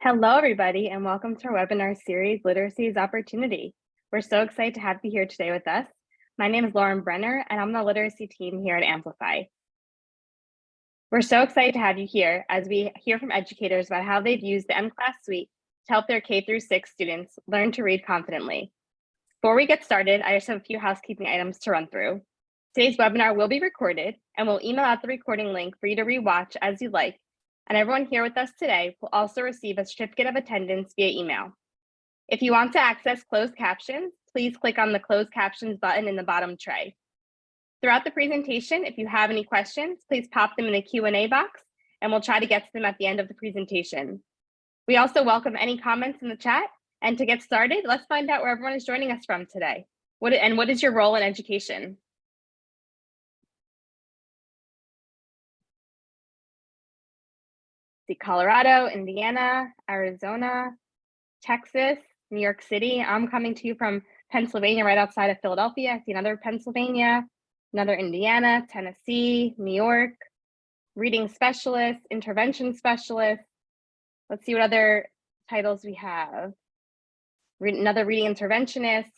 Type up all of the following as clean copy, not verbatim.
Hello, everybody, and welcome to our webinar series, Literacy is Opportunity. We're so excited to have you here today with us. My name is Lauren Brenner, and I'm the literacy team here at Amplify. We're so excited to have you here as we hear from educators about how they've used the mCLASS suite to help their K-6 students learn to read confidently. Before we get started, I just have a few housekeeping items to run through. Today's webinar will be recorded, and we'll email out the recording link for you to rewatch as you like. And everyone here with us today will also receive a certificate of attendance via email. If you want to access closed captions, please click on the closed captions button in the bottom tray. Throughout the presentation, if you have any questions, please pop them in the Q&A box, and we'll try to get to them at the end of the presentation. We also welcome any comments in the chat. And to get started, let's find out where everyone is joining us from today. What is your role in education? Colorado, Indiana, Arizona, Texas, New York City. I'm coming to you from Pennsylvania, right outside of Philadelphia. I see another Pennsylvania, another Indiana, Tennessee, New York, reading specialist, intervention specialist. Let's see what other titles we have. Another reading interventionist,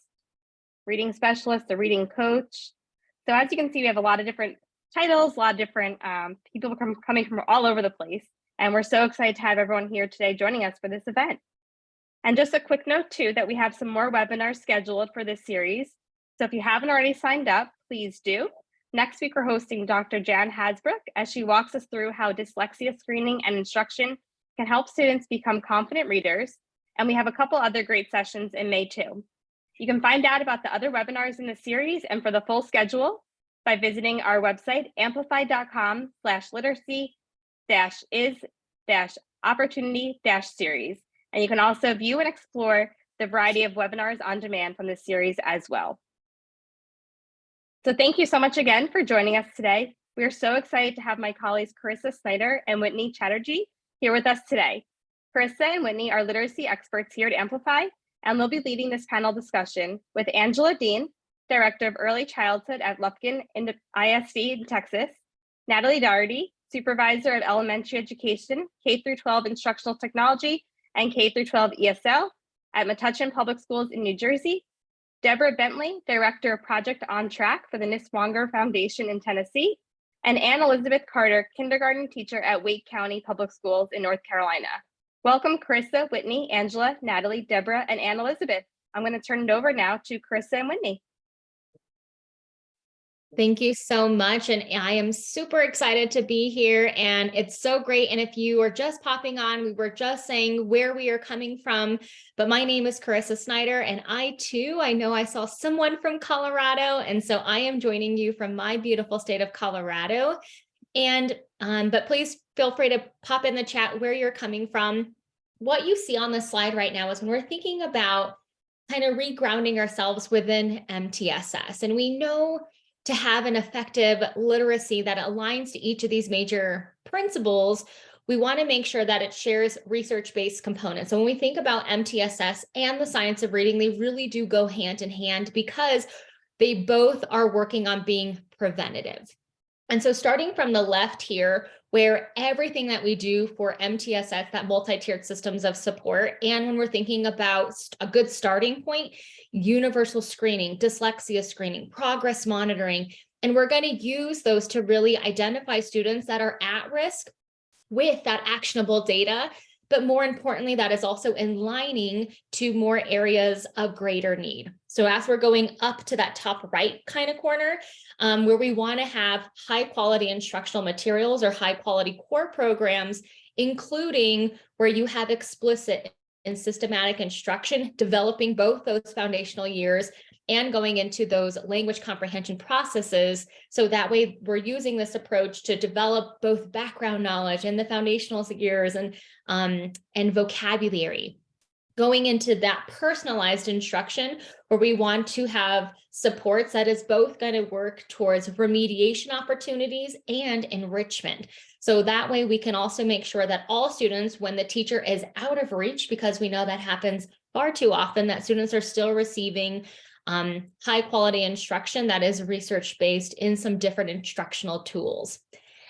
reading specialist, a reading coach. So as you can see, we have a lot of different titles, a lot of different people coming from all over the place. And we're so excited to have everyone here today joining us for this event. And just a quick note too, that we have some more webinars scheduled for this series. So if you haven't already signed up, please do. Next week, we're hosting Dr. Jan Hasbrook as she walks us through how dyslexia screening and instruction can help students become confident readers. And we have a couple other great sessions in May too. You can find out about the other webinars in the series and for the full schedule by visiting our website, amplify.com/literacy-is-opportunity-series. And you can also view and explore the variety of webinars on demand from this series as well. So thank you so much again for joining us today. We are so excited to have my colleagues Charissa, Snyder, and Whitney Chatterjee here with us today. Charissa and Whitney are literacy experts here at Amplify, and they'll be leading this panel discussion with Angela Dean, Director of Early Childhood at Lufkin ISD in Texas, Natalie Dougherty, Supervisor of Elementary Education, K-12 Instructional Technology, and K-12 ESL at Metuchen Public Schools in New Jersey, Debra Bentley, Director of Project On Track for the Niswonger Foundation in Tennessee, and Ann Elizabeth Carter, Kindergarten Teacher at Wake County Public Schools in North Carolina. Welcome, Charissa, Whitney, Angela, Natalie, Debra, and Ann Elizabeth. I'm going to turn it over now to Charissa and Whitney. Thank you so much. And I am super excited to be here, and it's so great. And if you are just popping on, we were just saying where we are coming from, but my name is Charissa Snyder, and I know I saw someone from Colorado. And so I am joining you from my beautiful state of Colorado. And, but please feel free to pop in the chat where you're coming from. What you see on the slide right now is when we're thinking about kind of regrounding ourselves within MTSS, and we know to have an effective literacy that aligns to each of these major principles, we want to make sure that it shares research-based components. So when we think about MTSS and the science of reading, they really do go hand in hand because they both are working on being preventative. And so starting from the left here, where everything that we do for MTSS, that multi-tiered systems of support, and when we're thinking about a good starting point, universal screening, dyslexia screening, progress monitoring, and we're going to use those to really identify students that are at risk with that actionable data, but more importantly, that is also aligning to more areas of greater need. So as we're going up to that top right kind of corner, where we want to have high quality instructional materials or high quality core programs, including where you have explicit and systematic instruction, developing both those foundational years and going into those language comprehension processes. So that way we're using this approach to develop both background knowledge and the foundational years and vocabulary. Going into that personalized instruction where we want to have supports that is both going to work towards remediation opportunities and enrichment. So that way we can also make sure that all students, when the teacher is out of reach, because we know that happens far too often, that students are still receiving high quality instruction that is research-based in some different instructional tools.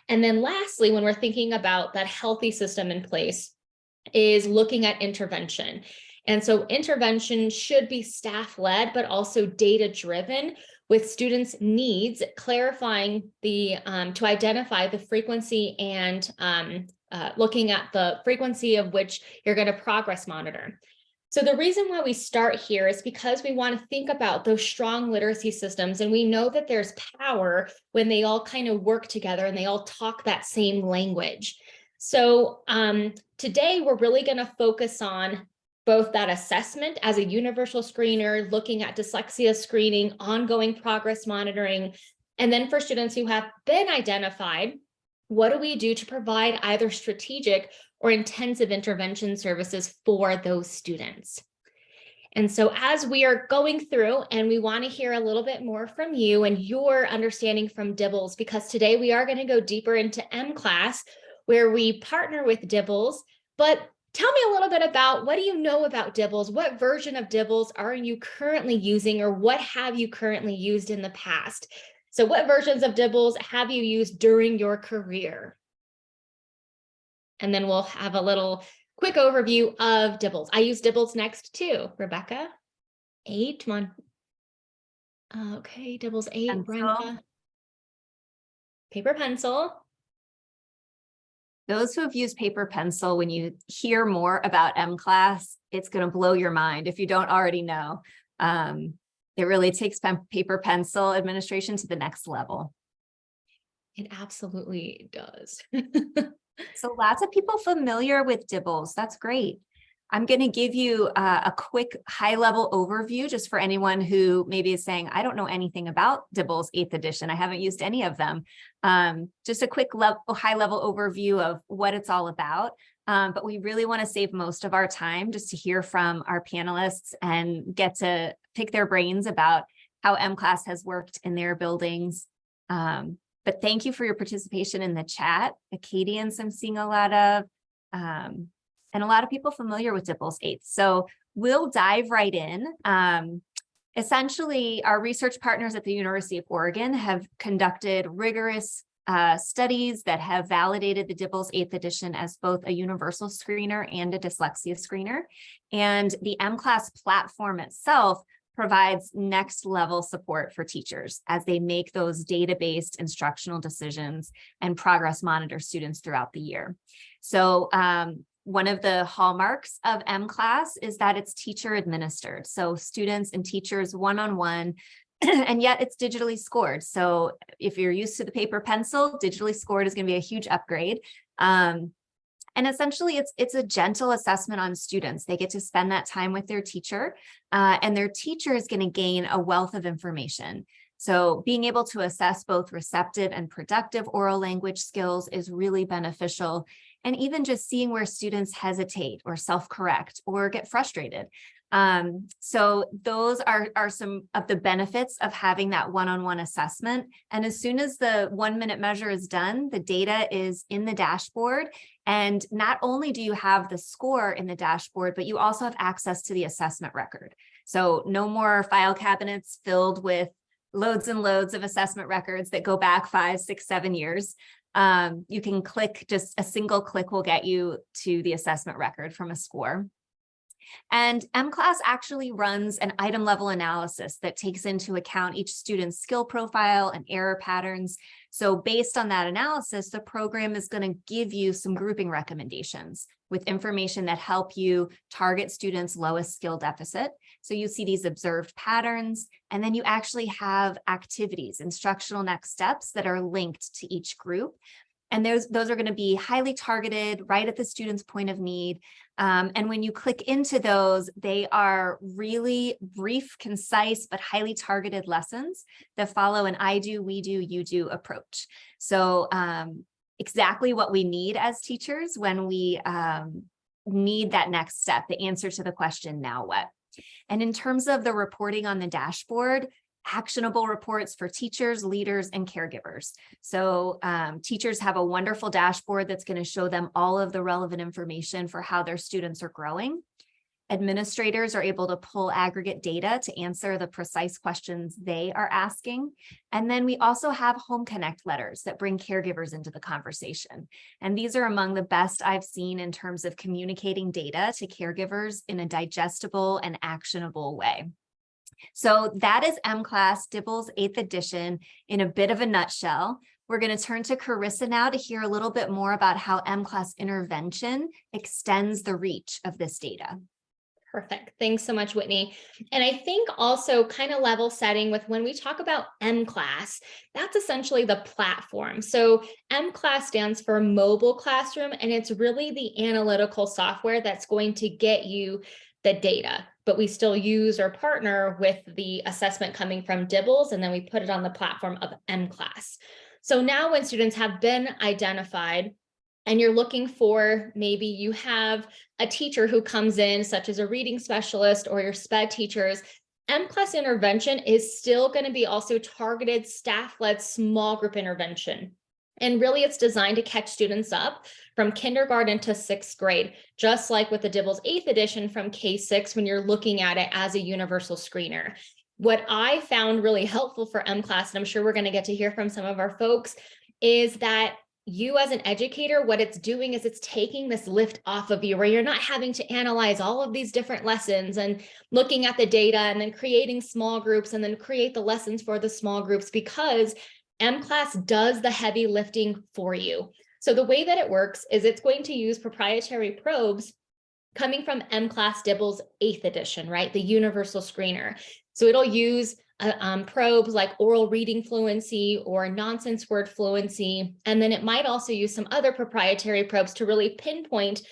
And then lastly, when we're thinking about that healthy system in place, is looking at intervention. And so intervention should be staff-led, but also data-driven with students' needs, clarifying the to identify the frequency and looking at the frequency of which you're going to progress monitor. So the reason why we start here is because we want to think about those strong literacy systems, and we know that there's power when they all kind of work together and they all talk that same language. So today we're really going to focus on both that assessment as a universal screener, looking at dyslexia screening, ongoing progress monitoring, and then for students who have been identified, what do we do to provide either strategic or intensive intervention services for those students? And so as we are going through, and we want to hear a little bit more from you and your understanding from DIBELS, because today we are going to go deeper into mCLASS, where we partner with DIBELS. But tell me a little bit about, what do you know about DIBELS? What version of DIBELS are you currently using, or what have you currently used in the past? So what versions of DIBELS have you used during your career? And then we'll have a little quick overview of DIBELS. I use DIBELS next too. Rebecca, 8, come on. Okay, DIBELS 8, Pencil. Brenda. Paper pencil. Those who have used paper pencil, when you hear more about mCLASS, it's going to blow your mind if you don't already know. It really takes paper pencil administration to the next level. It absolutely does. So lots of people familiar with DIBELS. That's great. I'm going to give you a quick high-level overview just for anyone who maybe is saying, I don't know anything about DIBELS 8th edition. I haven't used any of them. Just a quick high-level overview of what it's all about. But we really want to save most of our time just to hear from our panelists and get to pick their brains about how mCLASS has worked in their buildings. But thank you for your participation in the chat. Acadians I'm seeing a lot of, and a lot of people familiar with DIBELS 8. So we'll dive right in. Essentially, our research partners at the University of Oregon have conducted rigorous studies that have validated the DIBELS 8th edition as both a universal screener and a dyslexia screener. And the mCLASS platform itself provides next level support for teachers as they make those data-based instructional decisions and progress monitor students throughout the year. So one of the hallmarks of mCLASS is that it's teacher administered. So students and teachers one-on-one, and yet it's digitally scored. So if you're used to the paper pencil, digitally scored is going to be a huge upgrade. And essentially, it's a gentle assessment on students. They get to spend that time with their teacher, and their teacher is going to gain a wealth of information. So being able to assess both receptive and productive oral language skills is really beneficial. And even just seeing where students hesitate or self-correct or get frustrated. So those are some of the benefits of having that one-on-one assessment. And as soon as the 1-minute measure is done, the data is in the dashboard. And not only do you have the score in the dashboard, but you also have access to the assessment record. So no more file cabinets filled with loads and loads of assessment records that go back 5, 6, 7 years. You can click, just a single click will get you to the assessment record from a score. And mCLASS actually runs an item level analysis that takes into account each student's skill profile and error patterns. So based on that analysis, the program is going to give you some grouping recommendations with information that help you target students' lowest skill deficit. So you see these observed patterns, and then you actually have activities, instructional next steps that are linked to each group. And those are going to be highly targeted right at the student's point of need. And when you click into those, they are really brief, concise, but highly targeted lessons that follow an I do, we do, you do approach. So exactly what we need as teachers when we need that next step, the answer to the question, now what? And in terms of the reporting on the dashboard, actionable reports for teachers, leaders, and caregivers. So teachers have a wonderful dashboard that's going to show them all of the relevant information for how their students are growing. Administrators are able to pull aggregate data to answer the precise questions they are asking. And then we also have Home Connect letters that bring caregivers into the conversation. And these are among the best I've seen in terms of communicating data to caregivers in a digestible and actionable way. So that is mCLASS DIBELS 8th edition in a bit of a nutshell. We're going to turn to Charissa now to hear a little bit more about how mCLASS intervention extends the reach of this data. Perfect. Thanks so much, Whitney. And I think also kind of level setting with when we talk about mCLASS, that's essentially the platform. So mCLASS stands for mobile classroom, and it's really the analytical software that's going to get you the data, but we still use or partner with the assessment coming from DIBELS, and then we put it on the platform of mCLASS. So now when students have been identified, and you're looking for, maybe you have a teacher who comes in, such as a reading specialist or your SPED teachers, mCLASS intervention is still going to be also targeted staff-led small group intervention. And really it's designed to catch students up from kindergarten to 6th grade, just like with the DIBELS 8th edition from K6 when you're looking at it as a universal screener. What I found really helpful for mCLASS, and I'm sure we're going to get to hear from some of our folks, is that you as an educator, what it's doing is it's taking this lift off of you where you're not having to analyze all of these different lessons and looking at the data and then creating small groups and then create the lessons for the small groups, because mCLASS does the heavy lifting for you. So the way that it works is it's going to use proprietary probes coming from mCLASS DIBELS 8th edition, right? The universal screener. So it'll use probes like oral reading fluency or nonsense word fluency. And then it might also use some other proprietary probes to really pinpoint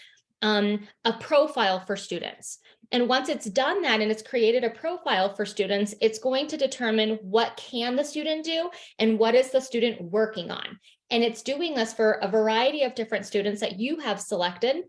a profile for students. And once it's done that and it's created a profile for students, it's going to determine what can the student do and what is the student working on. And it's doing this for a variety of different students that you have selected.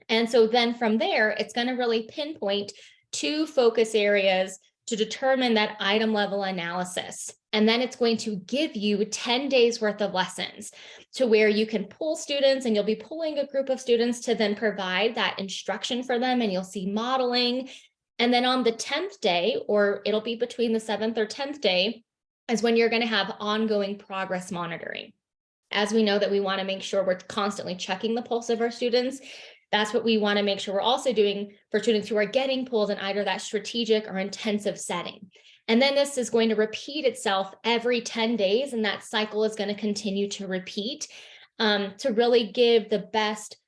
And so then from there, it's going to really pinpoint 2 focus areas to determine that item level analysis. And then it's going to give you 10 days worth of lessons to where you can pull students, and you'll be pulling a group of students to then provide that instruction for them, and you'll see modeling. And then on the 10th day, or it'll be between the 7th or 10th day, is when you're going to have ongoing progress monitoring. As we know that we want to make sure we're constantly checking the pulse of our students, that's what we want to make sure we're also doing for students who are getting pulled in either that strategic or intensive setting. And then this is going to repeat itself every 10 days, and that cycle is going to continue to repeat to really give the best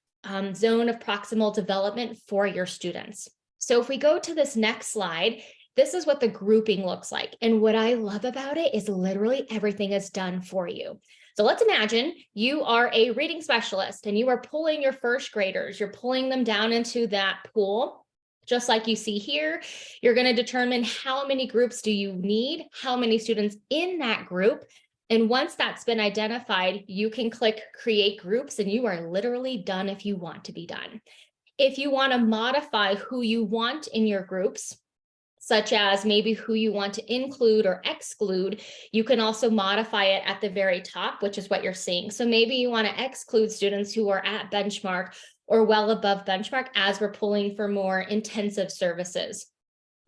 zone of proximal development for your students. So if we go to this next slide, this is what the grouping looks like. And what I love about it is literally everything is done for you. So let's imagine you are a reading specialist and you are pulling your first graders, you're pulling them down into that pool, just like you see here. You're going to determine how many groups do you need, how many students in that group. And once that's been identified, you can click create groups and you are literally done if you want to be done. If you want to modify who you want in your groups, such as maybe who you want to include or exclude, you can also modify it at the very top, which is what you're seeing. So maybe you want to exclude students who are at benchmark or well above benchmark as we're pulling for more intensive services.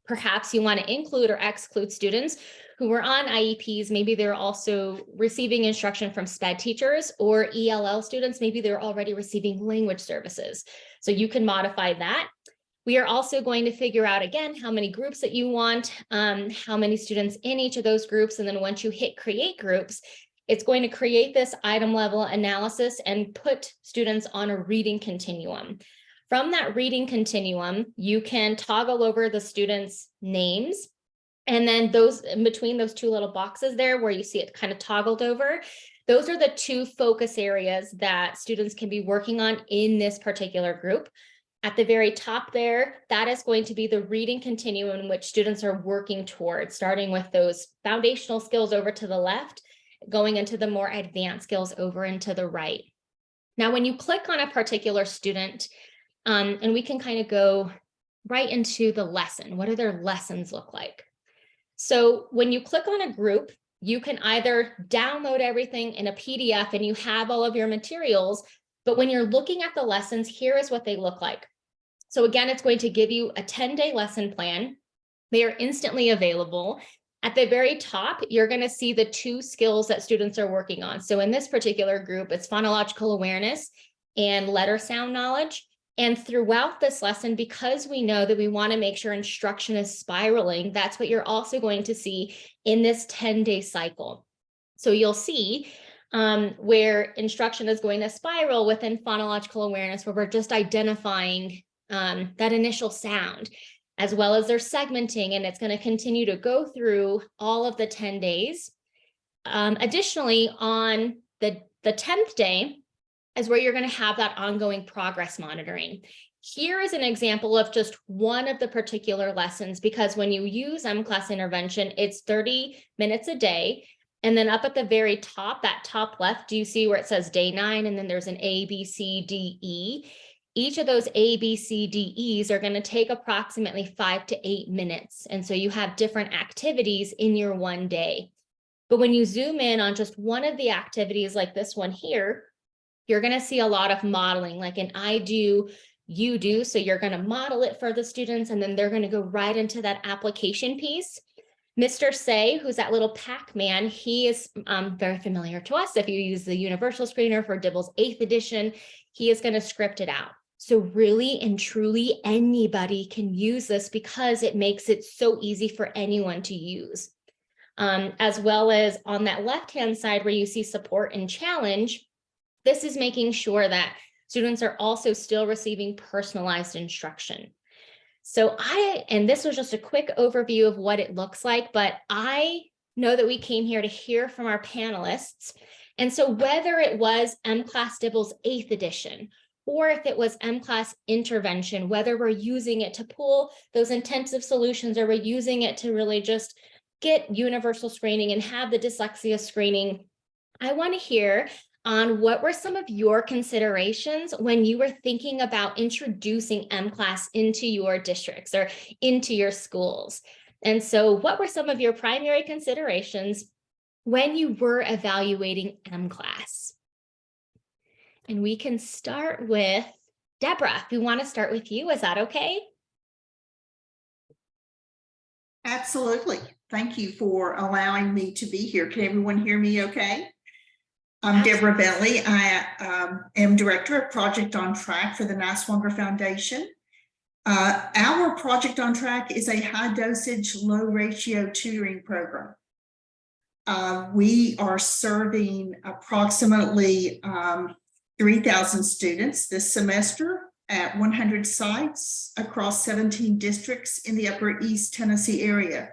Perhaps you want to include or exclude students who are on IEPs. Maybe they're also receiving instruction from SPED teachers, or ELL students. Maybe they're already receiving language services. So you can modify that. We are also going to figure out, again, how many groups that you want, how many students in each of those groups. And then once you hit create groups, it's going to create this item level analysis and put students on a reading continuum. From that reading continuum, you can toggle over the students' names. And then those in between those 2 little boxes there where you see it kind of toggled over, those are the 2 focus areas that students can be working on in this particular group. At the very top there, that is going to be the reading continuum in which students are working towards, starting with those foundational skills over to the left, going into the more advanced skills over into the right. Now, when you click on a particular student, and we can kind of go right into the lesson, what do their lessons look like? So when you click on a group, you can either download everything in a PDF and you have all of your materials, but when you're looking at the lessons, here is what they look like. So again, it's going to give you a 10-day lesson plan. They are instantly available. At the very top, you're going to see the 2 skills that students are working on. So in this particular group, it's phonological awareness and letter sound knowledge. And throughout this lesson, because we know that we want to make sure instruction is spiraling, that's what you're also going to see in this 10-day cycle. So you'll see where instruction is going to spiral within phonological awareness, where we're just identifying that initial sound, as well as they're segmenting, and it's going to continue to go through all of the 10 days. Additionally, on the 10th day is where you're going to have that ongoing progress monitoring. Here is an example of just one of the particular lessons, because when you use mCLASS intervention, it's 30 minutes a day. And then up at the very top, that top left, do you see where it says day 9? And then there's an A, B, C, D, E. Each of those A, B, C, D, E's are going to take approximately 5 to 8 minutes. And so you have different activities in your one day. But when you zoom in on just one of the activities like this one here, you're going to see a lot of modeling, like an I do, you do. So you're going to model it for the students, and then they're going to go right into that application piece. Mr. Say, who's that little Pac-Man, he is very familiar to us. If you use the universal screener for DIBELS 8th edition, he is going to script it out. So really and truly anybody can use this because it makes it so easy for anyone to use. As well as on that left-hand side where you see support and challenge, this is making sure that students are also still receiving personalized instruction. So and this was just a quick overview of what it looks like, but I know that we came here to hear from our panelists. And so whether it was mCLASS DIBELS 8th edition, or if it was mCLASS intervention, whether we're using it to pull those intensive solutions, or we're using it to really just get universal screening and have the dyslexia screening, I want to hear on what were some of your considerations when you were thinking about introducing mCLASS into your districts or into your schools. And so what were some of your primary considerations when you were evaluating mCLASS? And we can start with Debra. If we want to start with you, is that okay? Absolutely. Thank you for allowing me to be here. Can everyone hear me okay? I'm Debra Bentley. I am Director of Project on Track for the Niswonger Foundation. Our Project on Track is a high dosage, low ratio tutoring program. We are serving approximately 3,000 students this semester at 100 sites across 17 districts in the Upper East Tennessee area.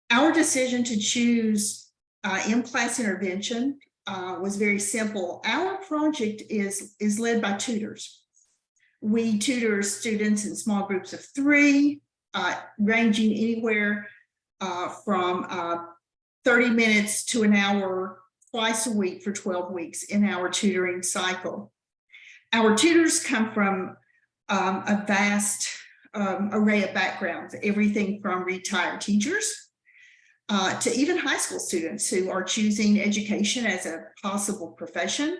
Our decision to choose mCLASS intervention was very simple. Our project is led by tutors. We tutor students in small groups of 3, ranging anywhere from 30 minutes to an hour twice a week for 12 weeks in our tutoring cycle. Our tutors come from a vast array of backgrounds, everything from retired teachers to even high school students who are choosing education as a possible profession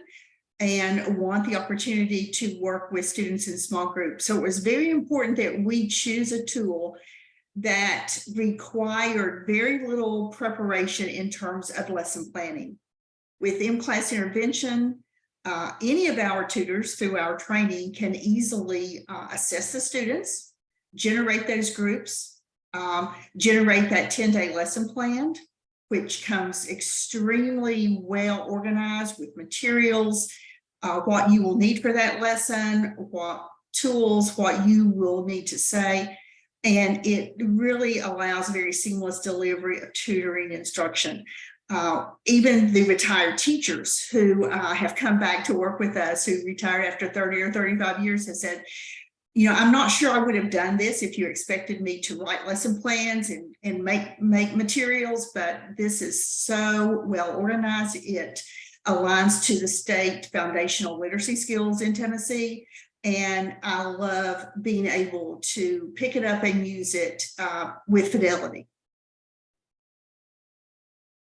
and want the opportunity to work with students in small groups. So it was very important that we choose a tool that required very little preparation in terms of lesson planning. With mCLASS intervention, any of our tutors through our training can easily assess the students, generate those groups, generate that 10-day lesson plan, which comes extremely well organized with materials, what you will need for that lesson, what tools, what you will need to say. And it really allows very seamless delivery of tutoring instruction. Even the retired teachers who have come back to work with us, who retired after 30 or 35 years, have said, you know, I'm not sure I would have done this if you expected me to write lesson plans and make materials, but this is so well organized. It aligns to the state foundational literacy skills in Tennessee. And I love being able to pick it up and use it with fidelity.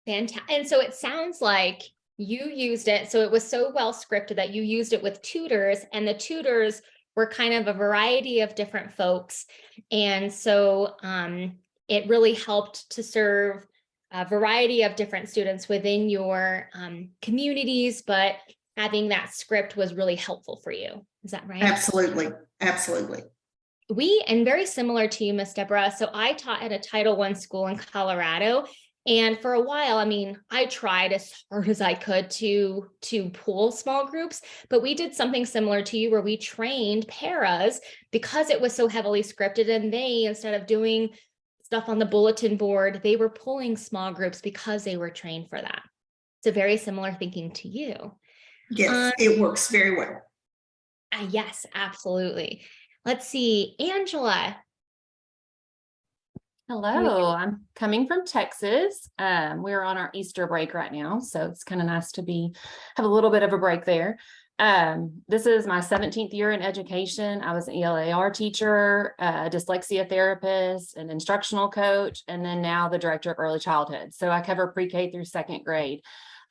Fantastic. And so it sounds like you used it. So it was so well scripted that you used it with tutors, and the tutors we're kind of a variety of different folks. And so it really helped to serve a variety of different students within your communities, but having that script was really helpful for you. Is that right? Absolutely. Absolutely. And very similar to you, Miss Debra. So I taught at a Title I school in Colorado. And for a while, I mean, I tried as hard as I could to pool small groups, but we did something similar to you where we trained paras because it was so heavily scripted, and they, instead of doing stuff on the bulletin board, they were pulling small groups because they were trained for that. So very similar thinking to you. Yes, it works very well. Yes, absolutely. Let's see, Angela. Hello, I'm coming from Texas. We're on our Easter break right now, so it's kind of nice to have a little bit of a break there. This is my 17th year in education. I was an ELAR teacher, a dyslexia therapist, an instructional coach, and then now the director of early childhood. So I cover pre-K through second grade.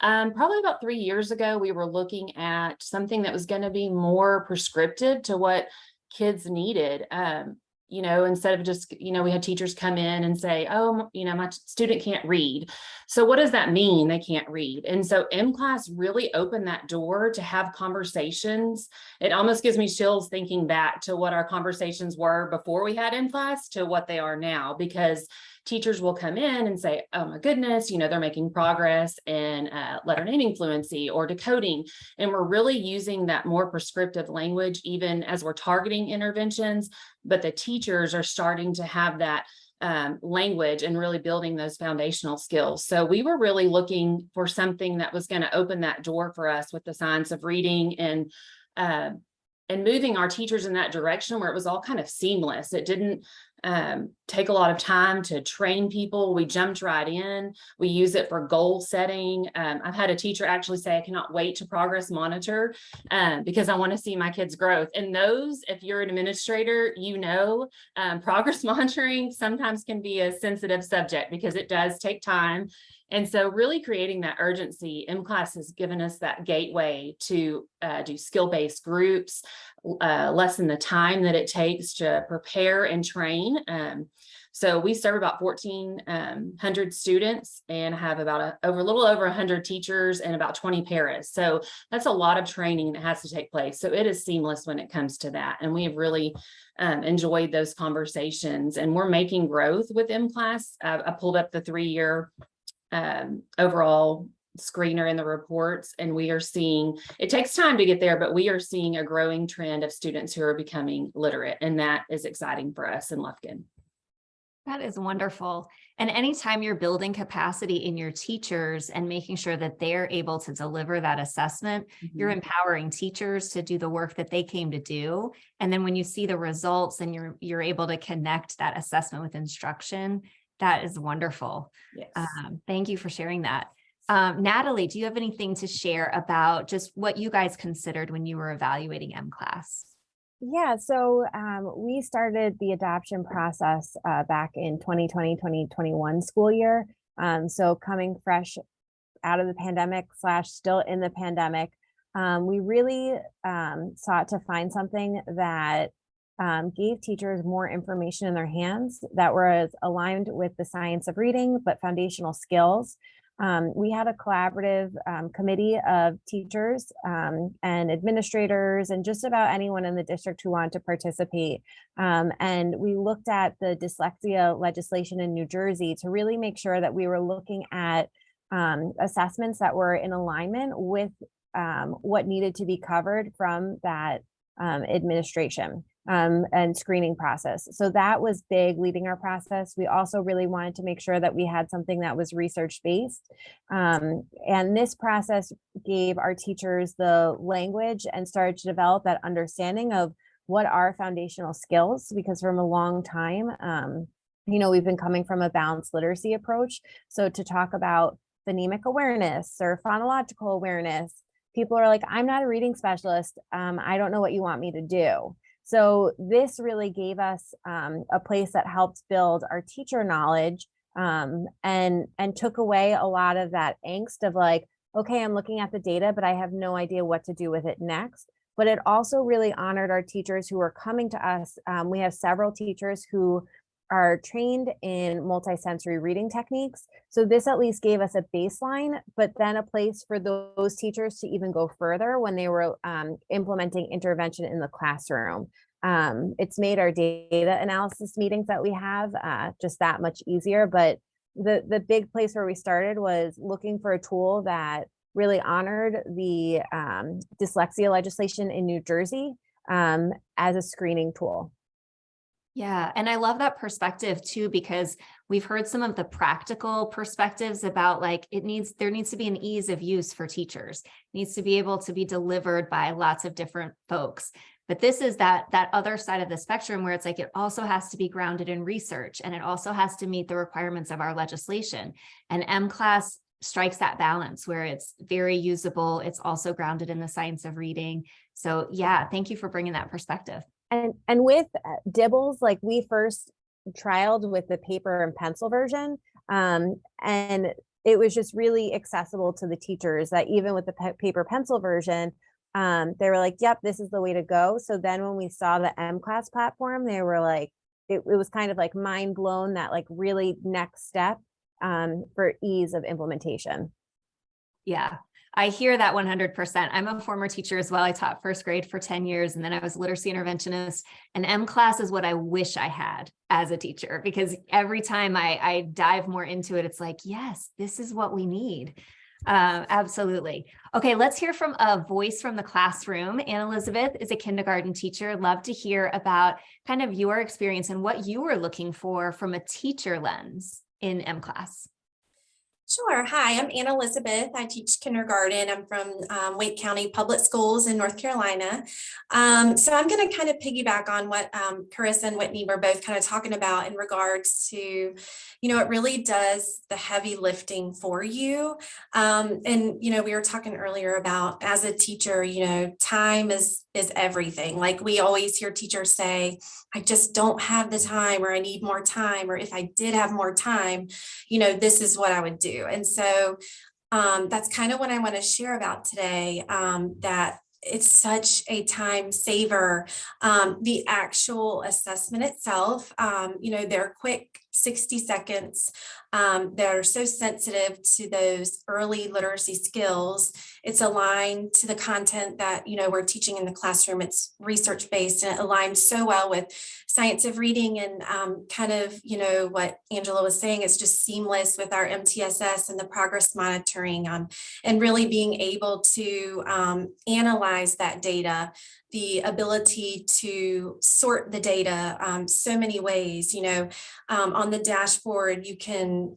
Probably about 3 years ago, we were looking at something that was going to be more prescriptive to what kids needed. Instead of just, we had teachers come in and say, oh, my student can't read. So what does that mean? They can't read. And so mCLASS really opened that door to have conversations. It almost gives me chills thinking back to what our conversations were before we had mCLASS to what they are now, because teachers will come in and say, oh my goodness, they're making progress in letter naming fluency or decoding. And we're really using that more prescriptive language, even as we're targeting interventions, but the teachers are starting to have that language and really building those foundational skills. So we were really looking for something that was going to open that door for us with the science of reading and moving our teachers in that direction where it was all kind of seamless. It didn't take a lot of time to train people. We jumped right in. We use it for goal setting. I've had a teacher actually say, I cannot wait to progress monitor because I want to see my kids' growth. And those, if you're an administrator, progress monitoring sometimes can be a sensitive subject because it does take time. And so really creating that urgency, mCLASS has given us that gateway to do skill-based groups, lessen the time that it takes to prepare and train. So we serve about 1,400 students and have about a little over 100 teachers and about 20 paras. So that's a lot of training that has to take place. So it is seamless when it comes to that. And we have really enjoyed those conversations, and we're making growth with mCLASS. I pulled up the 3-year overall screener in the reports, and we are seeing, it takes time to get there, but we are seeing a growing trend of students who are becoming literate, and that is exciting for us in Lufkin. That is wonderful. And anytime you're building capacity in your teachers and making sure that they're able to deliver that assessment, you're empowering teachers to do the work that they came to do. And then when you see the results and you're able to connect that assessment with instruction, that is wonderful. Yes. Thank you for sharing that. Natalie, do you have anything to share about just what you guys considered when you were evaluating mCLASS? Yeah, so we started the adoption process back in 2020-2021 school year. So coming fresh out of the pandemic / still in the pandemic, we really sought to find something that gave teachers more information in their hands that was aligned with the science of reading, but foundational skills. We had a collaborative committee of teachers and administrators and just about anyone in the district who wanted to participate. And we looked at the dyslexia legislation in New Jersey to really make sure that we were looking at assessments that were in alignment with what needed to be covered from that administration and screening process. So that was big leading our process. We also really wanted to make sure that we had something that was research-based. And this process gave our teachers the language and started to develop that understanding of what are foundational skills, because from a long time, we've been coming from a balanced literacy approach. So to talk about phonemic awareness or phonological awareness, people are like, I'm not a reading specialist. I don't know what you want me to do. So this really gave us a place that helped build our teacher knowledge and took away a lot of that angst of like, okay, I'm looking at the data, but I have no idea what to do with it next. but it also really honored our teachers who were coming to us. We have several teachers who are trained in multisensory reading techniques. So this at least gave us a baseline, but then a place for those teachers to even go further when they were implementing intervention in the classroom. It's made our data analysis meetings that we have just that much easier. But the big place where we started was looking for a tool that really honored the dyslexia legislation in New Jersey as a screening tool. Yeah, and I love that perspective too, because we've heard some of the practical perspectives about like there needs to be an ease of use for teachers. It needs to be able to be delivered by lots of different folks. But this is that other side of the spectrum where it's like it also has to be grounded in research, and it also has to meet the requirements of our legislation. And mCLASS strikes that balance where it's very usable. It's also grounded in the science of reading. So yeah, thank you for bringing that perspective. And with DIBELS, like we first trialed with the paper and pencil version, and it was just really accessible to the teachers that even with the paper pencil version, they were like, yep, this is the way to go. So then when we saw the mCLASS platform, they were like, it was kind of like mind blown that like really next step for ease of implementation. Yeah. I hear that 100%. I'm a former teacher as well. I taught first grade for 10 years, and then I was a literacy interventionist, and mCLASS is what I wish I had as a teacher, because every time I dive more into it, it's like, yes, this is what we need. Absolutely. Okay, let's hear from a voice from the classroom. Anne Elizabeth is a kindergarten teacher. Love to hear about kind of your experience and what you were looking for from a teacher lens in mCLASS. Sure. Hi, I'm Anne Elizabeth. I teach kindergarten. I'm from Wake County Public Schools in North Carolina. So I'm going to kind of piggyback on what Charissa and Whitney were both kind of talking about in regards to, it really does the heavy lifting for you. And, we were talking earlier about as a teacher, time is everything. Like we always hear teachers say, I just don't have the time, or I need more time, or if I did have more time, this is what I would do. And so that's kind of what I want to share about today, that it's such a time saver. The actual assessment itself, they're quick 60 seconds. They're so sensitive to those early literacy skills. It's aligned to the content that, we're teaching in the classroom. It's research-based, and it aligns so well with science of reading and kind of, what Angela was saying, is just seamless with our MTSS and the progress monitoring, and really being able to analyze that data, the ability to sort the data so many ways. On the dashboard, you can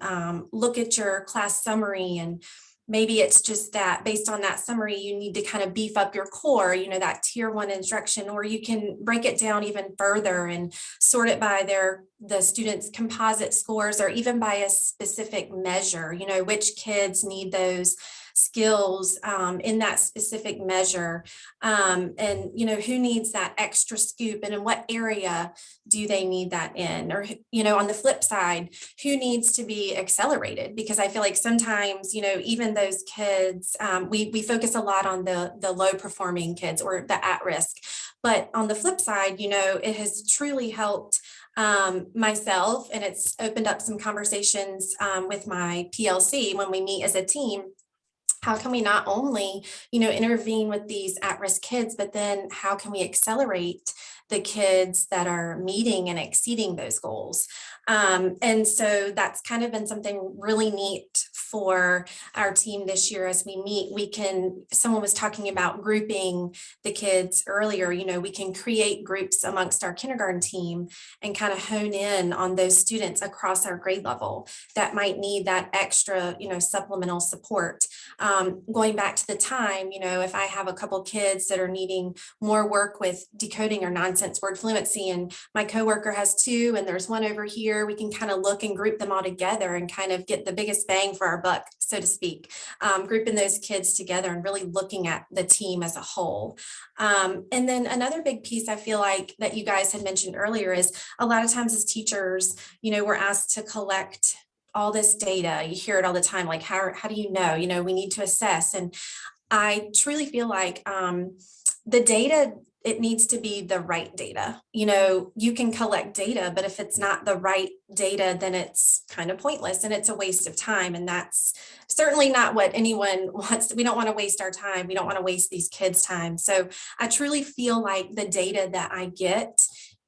look at your class summary, and maybe it's just that based on that summary, you need to kind of beef up your core, that tier 1 instruction, or you can break it down even further and sort it by the students' composite scores, or even by a specific measure, which kids need those skills in that specific measure, and who needs that extra scoop, and in what area do they need that in, or on the flip side, who needs to be accelerated, because I feel like sometimes even those kids, we focus a lot on the low performing kids or the at risk, but on the flip side, it has truly helped myself, and it's opened up some conversations with my PLC when we meet as a team. How can we not only, intervene with these at-risk kids, but then how can we accelerate the kids that are meeting and exceeding those goals? And so that's kind of been something really neat for our team this year as we meet. Someone was talking about grouping the kids earlier, we can create groups amongst our kindergarten team and kind of hone in on those students across our grade level that might need that extra, supplemental support. Going back to the time, if I have a couple kids that are needing more work with decoding or nonsense word fluency, and my coworker has 2 and there's 1 over here, we can kind of look and group them all together and kind of get the biggest bang for our buck, so to speak, grouping those kids together and really looking at the team as a whole. And then another big piece I feel like that you guys had mentioned earlier is a lot of times as teachers, we're asked to collect all this data. You hear it all the time, like, how do you know? We need to assess. And I truly feel like the data, it needs to be the right data. You know, you can collect data, but if it's not the right data, then it's kind of pointless and it's a waste of time. And that's certainly not what anyone wants. We don't want to waste our time. We don't want to waste these kids' time. So I truly feel like the data that I get,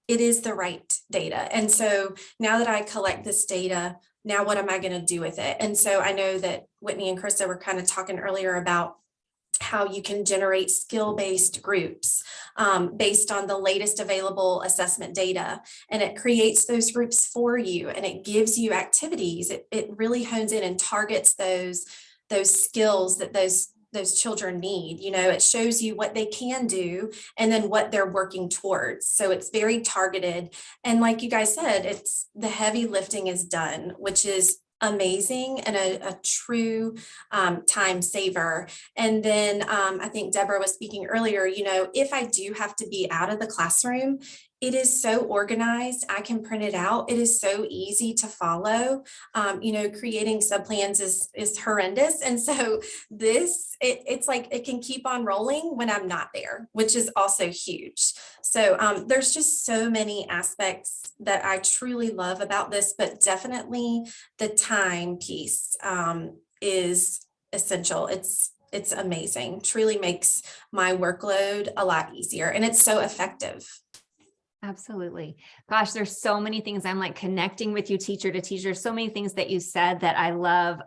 it is the right data. And so now that I collect this data, now what am I going to do with it? And so I know that Whitney and Charissa were kind of talking earlier about how you can generate skill-based groups based on the latest available assessment data. And it creates those groups for you and it gives you activities. It really hones in and targets those skills that those children need. You know, it shows you what they can do and then what they're working towards. So it's very targeted. And like you guys said, it's the heavy lifting is done, which is amazing and a true time saver. And then I think Debra was speaking earlier, you know, if I do have to be out of the classroom, it is so organized. I can print it out. It is so easy to follow. You know, creating subplans is horrendous. And so it's like it can keep on rolling when I'm not there, which is also huge. So there's just so many aspects that I truly love about this, but definitely the time piece is essential. It's amazing. Truly makes my workload a lot easier and it's so effective. Absolutely. Gosh, there's so many things I'm like connecting with you teacher to teacher. So many things that you said that I love.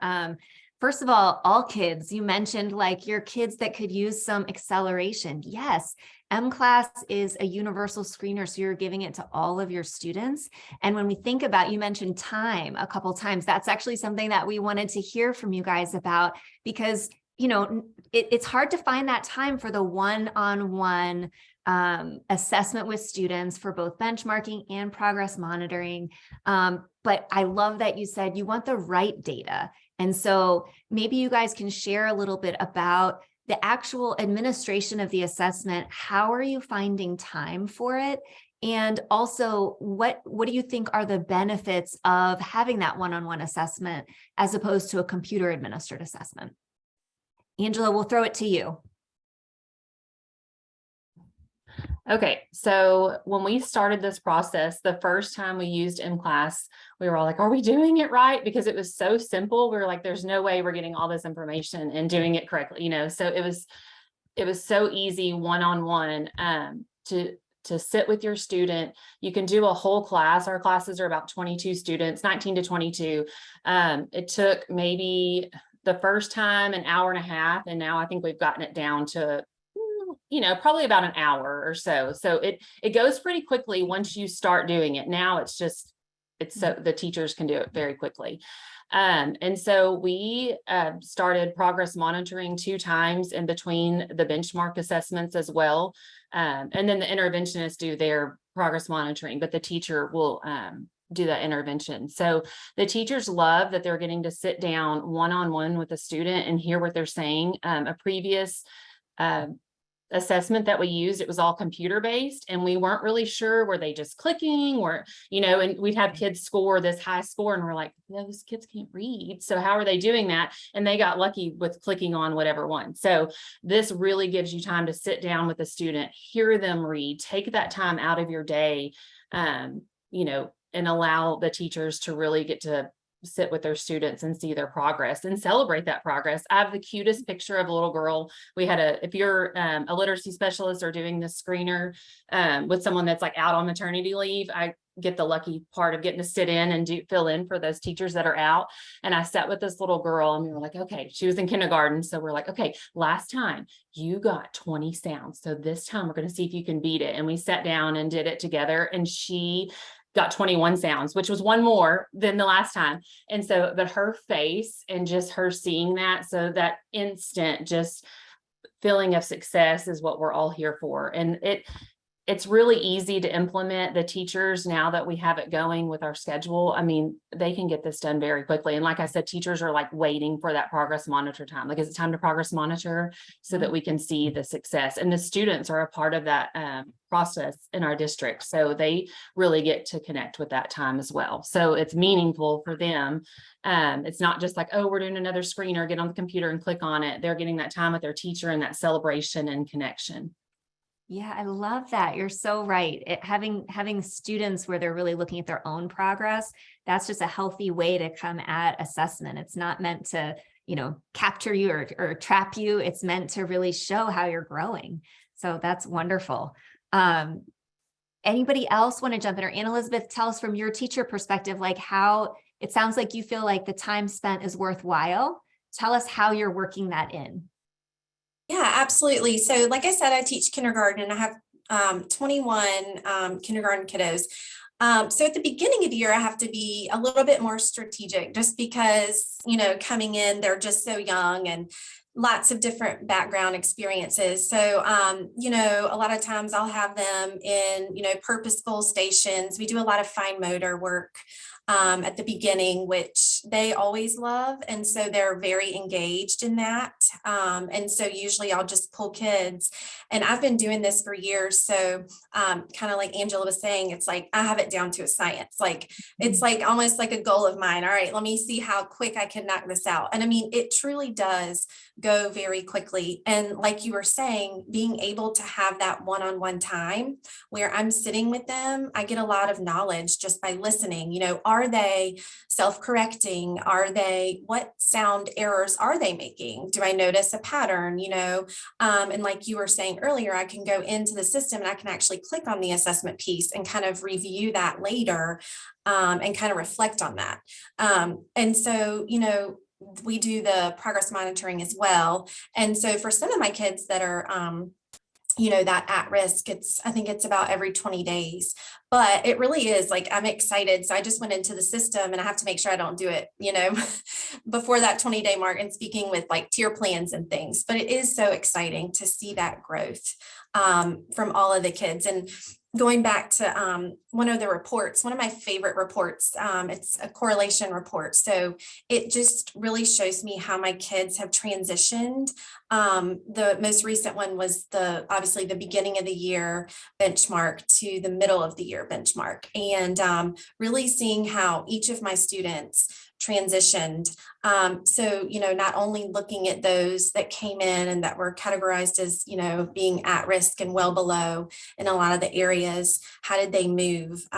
First of all kids, you mentioned like your kids that could use some acceleration. Yes. mCLASS is a universal screener. So you're giving it to all of your students. And when we think about, you mentioned time a couple of times, that's actually something that we wanted to hear from you guys about, because, you know, it's hard to find that time for the one-on-one assessment with students for both benchmarking and progress monitoring. But I love that you said you want the right data. And so maybe you guys can share a little bit about the actual administration of the assessment. How are you finding time for it? And also, what do you think are the benefits of having that one-on-one assessment as opposed to a computer administered assessment? Angela, we'll throw it to you. Okay, so when we started this process, the first time we used mCLASS, we were all like, are we doing it right? Because it was so simple. We were like, there's no way we're getting all this information and doing it correctly, you know? So it was so easy one-on-one to sit with your student. You can do a whole class. Our classes are about 22 students, 19 to 22. It took maybe the first time an hour and a half, and now I think we've gotten it down to, you know, probably about an hour or so. So it goes pretty quickly once you start doing it. Now it's so the teachers can do it very quickly. And so we started progress monitoring 2 times in between the benchmark assessments as well. And then the interventionists do their progress monitoring, but the teacher will do that intervention. So the teachers love that they're getting to sit down one-on-one with a student and hear what they're saying. A previous assessment that we used, it was all computer based and we weren't really sure, were they just clicking or, you know, and we'd have kids score this high score and we're like, those kids can't read. So how are they doing that? And they got lucky with clicking on whatever one. So this really gives you time to sit down with a student, hear them read, take that time out of your day, you know, and allow the teachers to really get to sit with their students and see their progress and celebrate that progress. I have the cutest picture of a little girl. We had if you're a literacy specialist or doing this screener with someone that's like out on maternity leave, I get the lucky part of getting to sit in and fill in for those teachers that are out. And I sat with this little girl and we were like, okay, she was in kindergarten. So we're like, okay, last time you got 20 sounds. So this time we're going to see if you can beat it. And we sat down and did it together and she got 21 sounds, which was one more than the last time. And so, but her face and just her seeing that, so that instant just feeling of success is what we're all here for. And it's really easy to implement. The teachers, now that we have it going with our schedule, I mean, they can get this done very quickly. And like I said, teachers are like waiting for that progress monitor time. Like, is it time to progress monitor so that we can see the success? And the students are a part of that process in our district. So they really get to connect with that time as well. So it's meaningful for them. It's not just like, oh, we're doing another screener, get on the computer and click on it. They're getting that time with their teacher and that celebration and connection. Yeah, I love that. You're so right. Having students where they're really looking at their own progress, that's just a healthy way to come at assessment. It's not meant to, capture you or trap you. It's meant to really show how you're growing. So that's wonderful. Anybody else want to jump in? Or Anna Elizabeth, tell us from your teacher perspective, like how it sounds like you feel like the time spent is worthwhile. Tell us how you're working that in. Yeah, absolutely. So like I said, I teach kindergarten and I have 21 kindergarten kiddos. So at the beginning of the year, I have to be a little bit more strategic just because, coming in, they're just so young and lots of different background experiences. So, a lot of times I'll have them in, purposeful stations. We do a lot of fine motor work at the beginning, which they always love. And so they're very engaged in that. And so usually I'll just pull kids, and I've been doing this for years. So kind of like Angela was saying, it's like, I have it down to a science. Like, it's like almost like a goal of mine. All right, let me see how quick I can knock this out. And I mean, it truly does go very quickly. And like you were saying, being able to have that one-on-one time where I'm sitting with them, I get a lot of knowledge just by listening. Are they self-correcting? What sound errors are they making? Do I notice a pattern? And like you were saying earlier, I can go into the system and I can actually click on the assessment piece and kind of review that later and kind of reflect on that. And so, we do the progress monitoring as well. And so for some of my kids that are, that at risk, I think it's about every 20 days, but it really is like, I'm excited. So I just went into the system and I have to make sure I don't do it, before that 20-day mark, and speaking with like tier plans and things, but it is so exciting to see that growth from all of the kids. And going back to one of the reports, one of my favorite reports, it's a correlation report. So it just really shows me how my kids have transitioned. The most recent one was obviously the beginning of the year benchmark to the middle of the year benchmark, and really seeing how each of my students transitioned. So, not only looking at those that came in and that were categorized as, being at risk and well below in a lot of the areas, how did they move,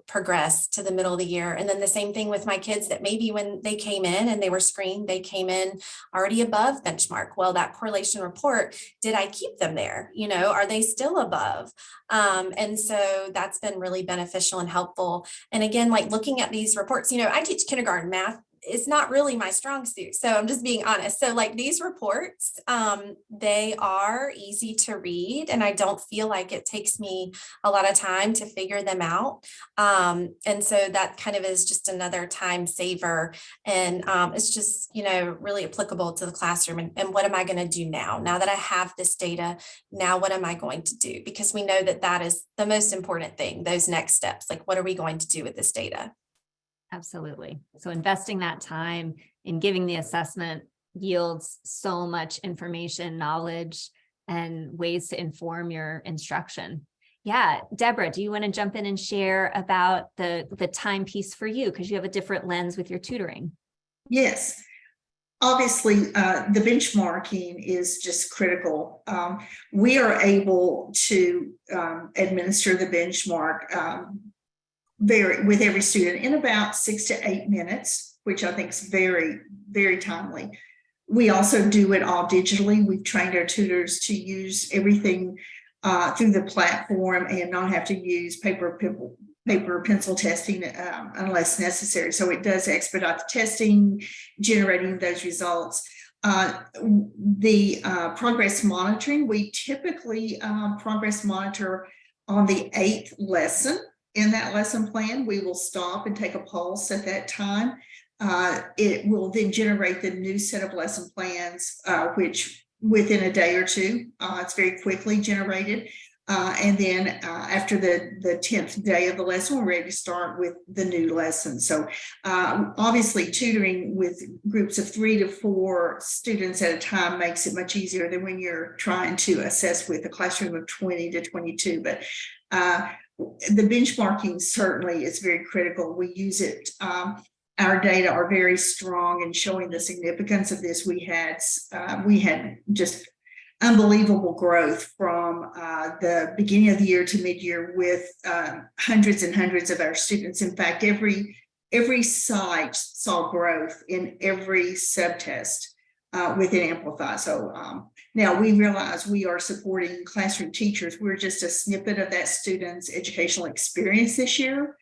progress to the middle of the year? And then the same thing with my kids that maybe when they came in and they were screened, they came in already above benchmark. Well, that correlation report, did I keep them there? Are they still above? And so that's been really beneficial and helpful. And again, like looking at these reports, I teach kindergarten math. It's not really my strong suit. So I'm just being honest. So like these reports, they are easy to read, and I don't feel like it takes me a lot of time to figure them out. And so that kind of is just another time saver. And it's just, really applicable to the classroom. And what am I going to do now that I have this data? Now, what am I going to do? Because we know that is the most important thing, those next steps. Like, what are we going to do with this data? Absolutely. So investing that time in giving the assessment yields so much information, knowledge, and ways to inform your instruction. Yeah. Debra, do you want to jump in and share about the time piece for you? Because you have a different lens with your tutoring. Yes. Obviously, the benchmarking is just critical. We are able to administer the benchmark with every student in about 6 to 8 minutes, which I think is very, very timely. We also do it all digitally. We've trained our tutors to use everything through the platform and not have to use paper pencil testing unless necessary. So it does expedite the testing, generating those results. The progress monitoring, we typically progress monitor on the 8th lesson. In that lesson plan, we will stop and take a pulse at that time. It will then generate the new set of lesson plans, which within a day or two, it's very quickly generated. And then after the 10th day of the lesson, we're ready to start with the new lesson. So obviously tutoring with groups of 3 to 4 students at a time makes it much easier than when you're trying to assess with a classroom of 20 to 22. But the benchmarking certainly is very critical. We use it. Our data are very strong in showing the significance of this. We had just unbelievable growth from the beginning of the year to mid-year with hundreds and hundreds of our students. In fact, every site saw growth in every subtest within Amplify. So now we realize we are supporting classroom teachers. We're just a snippet of that student's educational experience this year.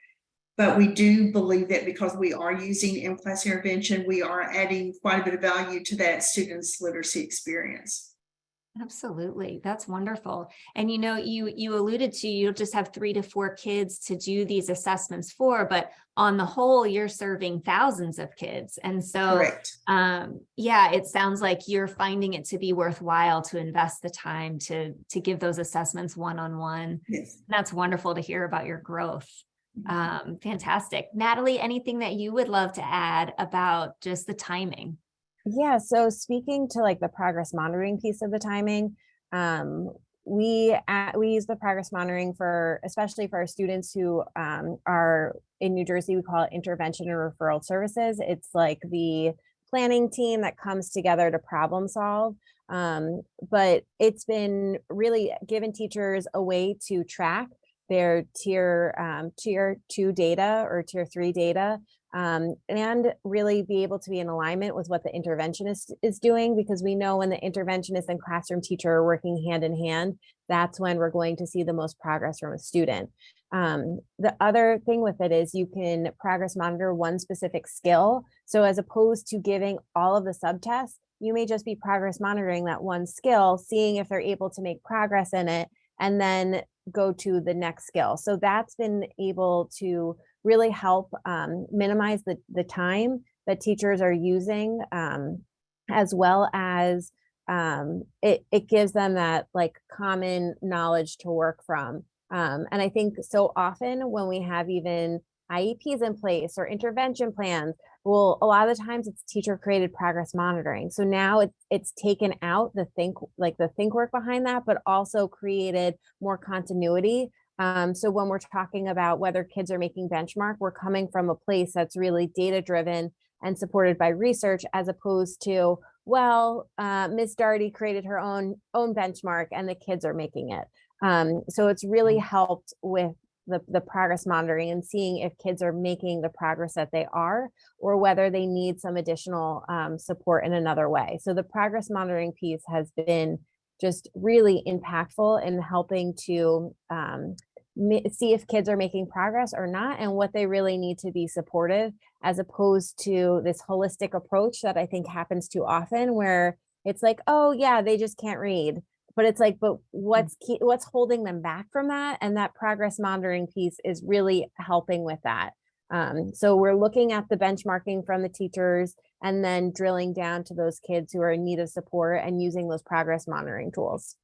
But we do believe that because we are using mCLASS intervention, we are adding quite a bit of value to that student's literacy experience. Absolutely. That's wonderful. And you alluded to, you'll just have 3 to 4 kids to do these assessments for, but on the whole, you're serving thousands of kids. And so, Correct. Yeah, it sounds like you're finding it to be worthwhile to invest the time to give those assessments one-on-one. Yes. That's wonderful to hear about your growth. Fantastic. Natalie, anything that you would love to add about just the timing? Yeah, so speaking to like the progress monitoring piece of the timing, we use the progress monitoring for, especially for our students who are in New Jersey, we call it intervention and referral services. It's like the planning team that comes together to problem solve. But it's been really giving teachers a way to track their tier 2 data or tier 3 data, and really be able to be in alignment with what the interventionist is doing, because we know when the interventionist and classroom teacher are working hand in hand, that's when we're going to see the most progress from a student. The other thing with it is you can progress monitor one specific skill. So as opposed to giving all of the subtests, you may just be progress monitoring that one skill, seeing if they're able to make progress in it, and then go to the next skill. So that's been able to really help minimize the time that teachers are using, as well as it gives them that like common knowledge to work from. And I think so often when we have even IEPs in place or intervention plans, well, a lot of the times it's teacher created progress monitoring. So now it's taken out the think work behind that, but also created more continuity. So when we're talking about whether kids are making benchmark, we're coming from a place that's really data driven and supported by research, as opposed to, well, Ms. Dougherty created her own benchmark and the kids are making it. So it's really helped with the progress monitoring and seeing if kids are making the progress that they are, or whether they need some additional support in another way. So the progress monitoring piece has been just really impactful in helping to see if kids are making progress or not, and what they really need to be supportive, as opposed to this holistic approach that I think happens too often, where it's like, oh yeah, they just can't read. But it's like, but what's holding them back from that? And that progress monitoring piece is really helping with that. So we're looking at the benchmarking from the teachers and then drilling down to those kids who are in need of support and using those progress monitoring tools.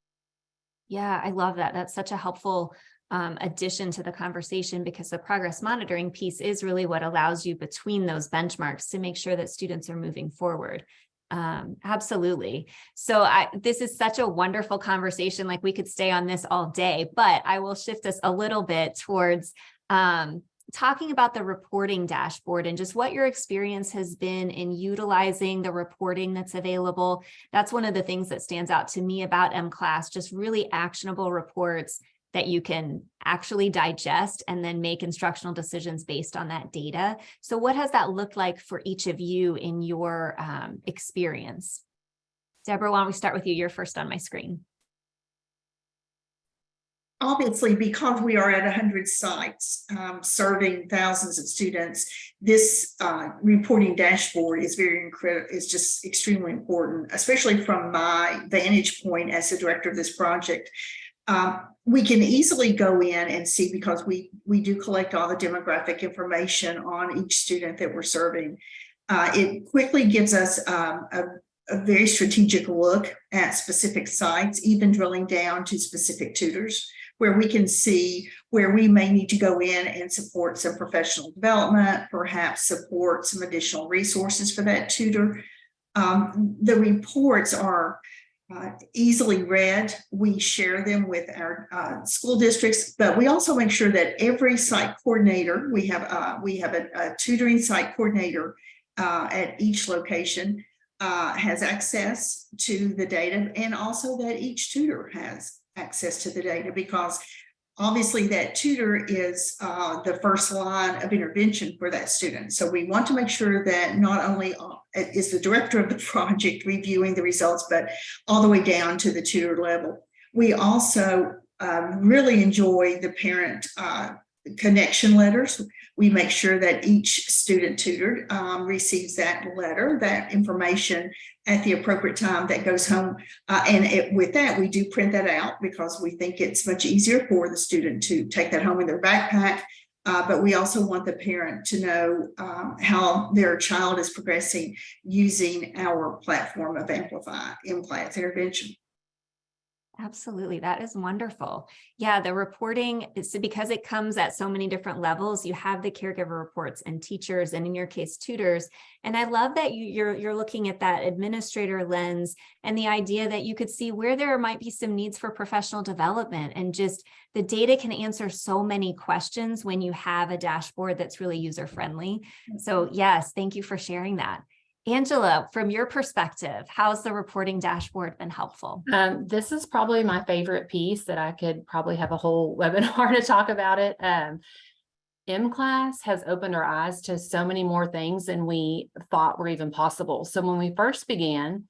Yeah, I love that. That's such a helpful addition to the conversation, because the progress monitoring piece is really what allows you between those benchmarks to make sure that students are moving forward. Absolutely. So this is such a wonderful conversation. Like we could stay on this all day, but I will shift us a little bit towards talking about the reporting dashboard and just what your experience has been in utilizing the reporting that's available. That's one of the things that stands out to me about mCLASS, just really actionable reports that you can actually digest and then make instructional decisions based on that data. So what has that looked like for each of you in your experience? Debra, why don't we start with you? You're first on my screen. Obviously, because we are at 100 sites serving thousands of students, this reporting dashboard is just extremely important, especially from my vantage point as the director of this project. We can easily go in and see, because we do collect all the demographic information on each student that we're serving. It quickly gives us a very strategic look at specific sites, even drilling down to specific tutors. where we can see where we may need to go in and support some professional development, perhaps support some additional resources for that tutor. The reports are easily read. We share them with our school districts, but we also make sure that every site coordinator, we have a tutoring site coordinator at each location has access to the data, and also that each tutor has access to the data, because obviously that tutor is the first line of intervention for that student. So we want to make sure that not only is the director of the project reviewing the results, but all the way down to the tutor level. We also really enjoy the parent connection letters. We make sure that each student tutored receives that letter, that information at the appropriate time that goes home. With that, we do print that out because we think it's much easier for the student to take that home in their backpack. But we also want the parent to know how their child is progressing using our platform of Amplify, mCLASS intervention. Absolutely. That is wonderful. Yeah, the reporting is because it comes at so many different levels. You have the caregiver reports and teachers, and in your case, tutors. And I love that you're looking at that administrator lens and the idea that you could see where there might be some needs for professional development, and just the data can answer so many questions when you have a dashboard that's really user-friendly. So yes, thank you for sharing that. Angela, from your perspective, how's the reporting dashboard been helpful? This is probably my favorite piece that I could probably have a whole webinar to talk about it. mCLASS has opened our eyes to so many more things than we thought were even possible. So when we first began,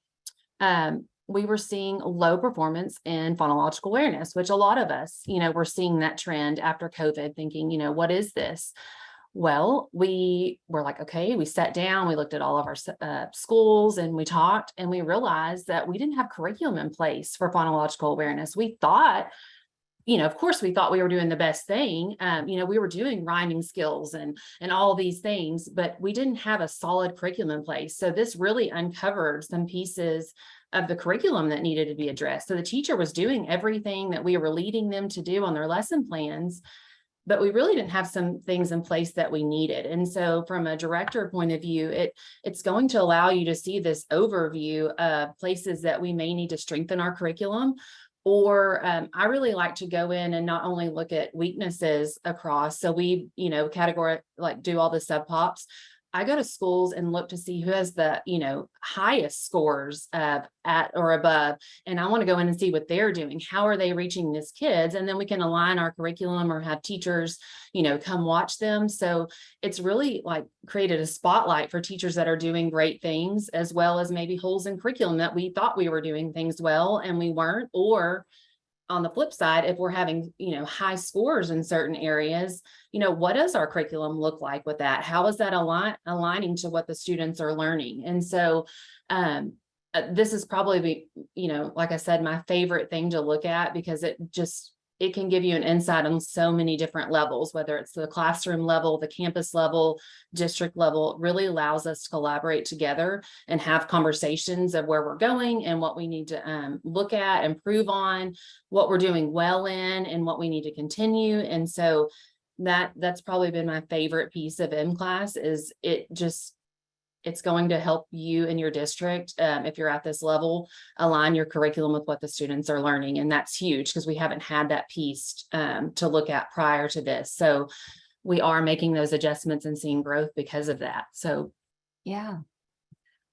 we were seeing low performance in phonological awareness, which a lot of us, we're seeing that trend after COVID, thinking, what is this? Well, we were like, okay, we sat down, we looked at all of our schools and we talked, and we realized that we didn't have curriculum in place for phonological awareness. We thought, of course, we thought we were doing the best thing. We were doing rhyming skills and all these things, but we didn't have a solid curriculum in place. So this really uncovered some pieces of the curriculum that needed to be addressed. So the teacher was doing everything that we were leading them to do on their lesson plans, but we really didn't have some things in place that we needed. And so from a director point of view, it's going to allow you to see this overview of places that we may need to strengthen our curriculum. Or I really like to go in and not only look at weaknesses across. So we, category, like do all the sub-pops. I go to schools and look to see who has the, highest scores at or above. And I want to go in and see what they're doing. How are they reaching these kids? And then we can align our curriculum or have teachers, come watch them. So it's really like created a spotlight for teachers that are doing great things, as well as maybe holes in curriculum that we thought we were doing things well and we weren't. Or on the flip side, if we're having, high scores in certain areas, what does our curriculum look like with that? How is that aligning to what the students are learning? And so this is probably, like I said, my favorite thing to look at, because it can give you an insight on so many different levels, whether it's the classroom level, the campus level, district level. It really allows us to collaborate together and have conversations of where we're going and what we need to look at, improve on, what we're doing well in, and what we need to continue. And so that's probably been my favorite piece of mCLASS. Is it's going to help you in your district, if you're at this level, align your curriculum with what the students are learning. And that's huge, because we haven't had that piece to look at prior to this. So we are making those adjustments and seeing growth because of that. So yeah,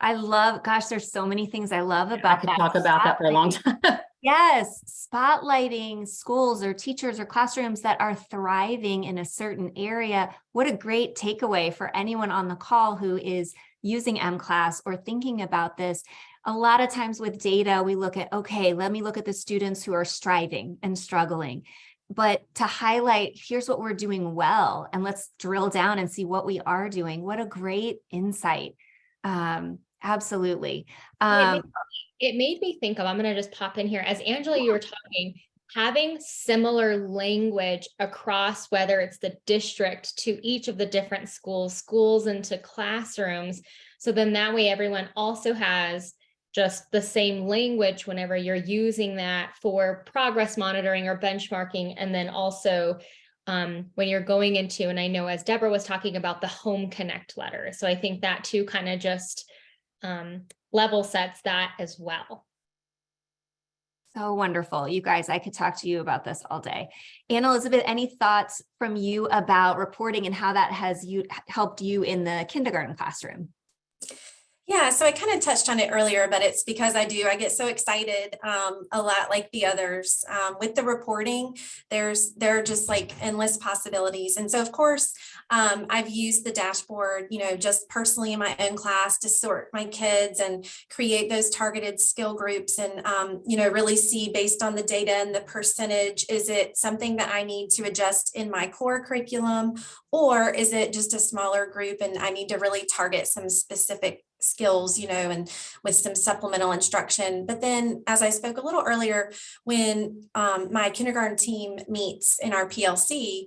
there's so many things I love about I could talk about that for a long time. Yes, spotlighting schools or teachers or classrooms that are thriving in a certain area. What a great takeaway for anyone on the call who is using mCLASS or thinking about this. A lot of times with data, we look at, okay, let me look at the students who are striving and struggling. But to highlight, here's what we're doing well, and let's drill down and see what we are doing. What a great insight. Absolutely. It made me think of, I'm going to just pop in here. As Angela, you were talking, having similar language across, whether it's the district to each of the different schools into classrooms. So then that way everyone also has just the same language whenever you're using that for progress monitoring or benchmarking. And then also when you're going into, and I know as Debra was talking about the home connect letter. So I think that too kind of just level sets that as well. So wonderful. You guys, I could talk to you about this all day. Anne Elizabeth, any thoughts from you about reporting and how that has helped you in the kindergarten classroom? Yeah, so I kind of touched on it earlier, but it's because I get so excited a lot like the others. With the reporting, there are just like endless possibilities. And so of course, I've used the dashboard, just personally in my own class to sort my kids and create those targeted skill groups and, really see based on the data and the percentage, is it something that I need to adjust in my core curriculum, or is it just a smaller group and I need to really target some specific skills, and with some supplemental instruction. But then, as I spoke a little earlier, when my kindergarten team meets in our PLC,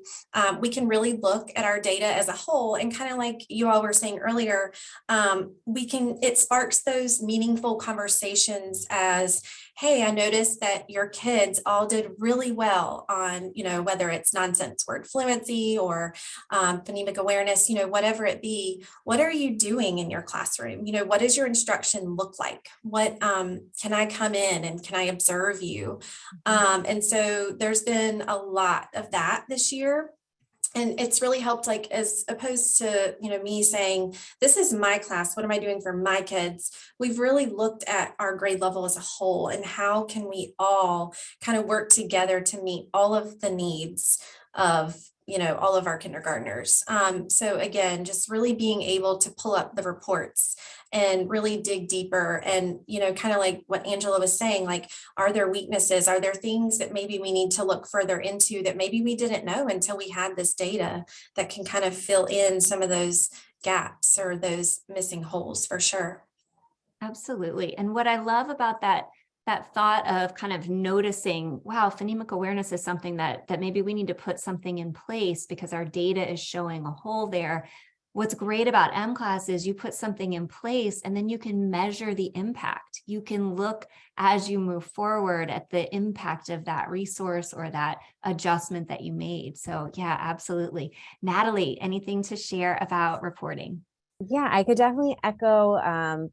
we can really look at our data as a whole, and kind of like you all were saying earlier, it sparks those meaningful conversations as, hey, I noticed that your kids all did really well on, whether it's nonsense word fluency or phonemic awareness, whatever it be. What are you doing in your classroom? What does your instruction look like? What can I come in and can I observe you? And so there's been a lot of that this year. And it's really helped, like, as opposed to, me saying, this is my class, what am I doing for my kids? We've really looked at our grade level as a whole and how can we all kind of work together to meet all of the needs of, all of our kindergartners. So again, just really being able to pull up the reports and really dig deeper and, kind of like what Angela was saying, like, are there weaknesses? Are there things that maybe we need to look further into that maybe we didn't know until we had this data that can kind of fill in some of those gaps or those missing holes for sure. Absolutely. And what I love about that thought of kind of noticing, wow, phonemic awareness is something that maybe we need to put something in place because our data is showing a hole there. What's great about mCLASS is you put something in place and then you can measure the impact. You can look as you move forward at the impact of that resource or that adjustment that you made. So yeah, absolutely. Natalie, anything to share about reporting? Yeah, I could definitely echo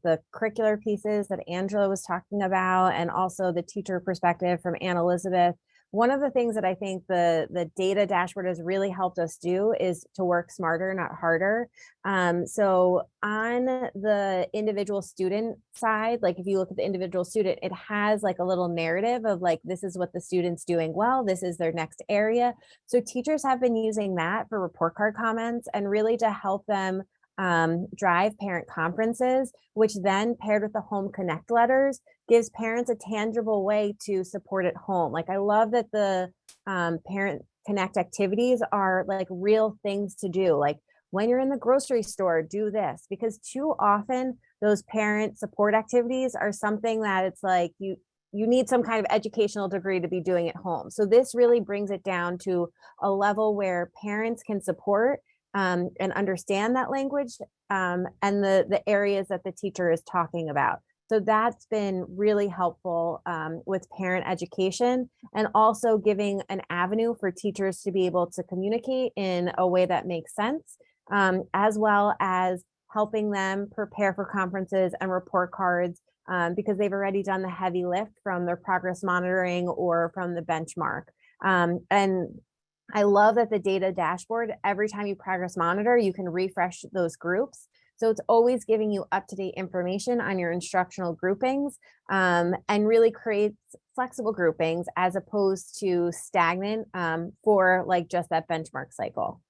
the curricular pieces that Angela was talking about, and also the teacher perspective from Anne Elizabeth. One of the things that I think the data dashboard has really helped us do is to work smarter, not harder. So on the individual student side, like if you look at the individual student, it has like a little narrative of like, this is what the student's doing well, this is their next area. So teachers have been using that for report card comments and really to help them drive parent conferences, which then paired with the home connect letters gives parents a tangible way to support at home. Like I love that the parent connect activities are like real things to do. Like when you're in the grocery store, do this, because too often those parent support activities are something that it's like you need some kind of educational degree to be doing at home. So this really brings it down to a level where parents can support and understand that language and the areas that the teacher is talking about. So that's been really helpful with parent education, and also giving an avenue for teachers to be able to communicate in a way that makes sense, as well as helping them prepare for conferences and report cards because they've already done the heavy lift from their progress monitoring or from the benchmark. And I love that the data dashboard, every time you progress monitor, you can refresh those groups. So it's always giving you up-to-date information on your instructional groupings and really creates flexible groupings as opposed to stagnant for like just that benchmark cycle.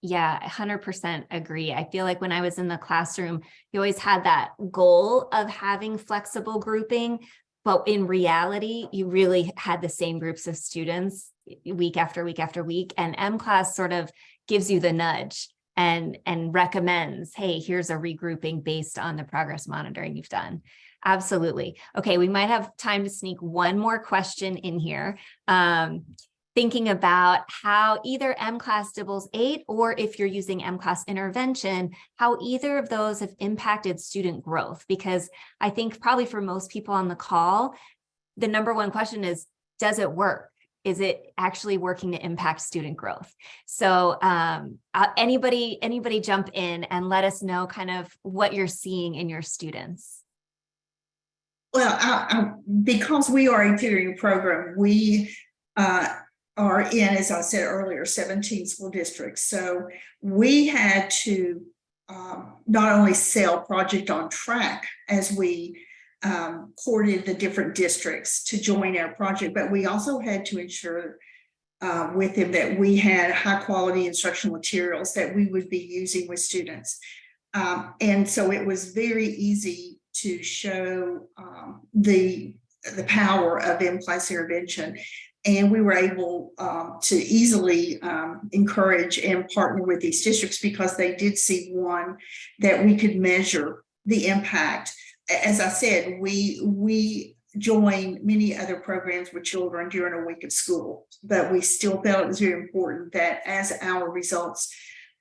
Yeah, 100% agree. I feel like when I was in the classroom, you always had that goal of having flexible grouping, but in reality, you really had the same groups of students week after week after week. And mCLASS sort of gives you the nudge and recommends, hey, here's a regrouping based on the progress monitoring you've done. Absolutely. Okay, we might have time to sneak one more question in here. thinking about how either mCLASS DIBELS 8, or if you're using mCLASS intervention, how either of those have impacted student growth. Because I think probably for most people on the call, the number one question is, does it work? Is it actually working to impact student growth? So anybody jump in and let us know kind of what you're seeing in your students. Well, because we are a tutoring program, we are in, as I said earlier, 17 school districts. So we had to not only sell Project on Track as we courted the different districts to join our project, but we also had to ensure with them that we had high quality instructional materials that we would be using with students. And so it was very easy to show the power of mCLASS intervention. And we were able to easily encourage and partner with these districts because they did see, one, that we could measure the impact. As I said, we joined many other programs with children during a week of school, but we still felt it was very important that as our results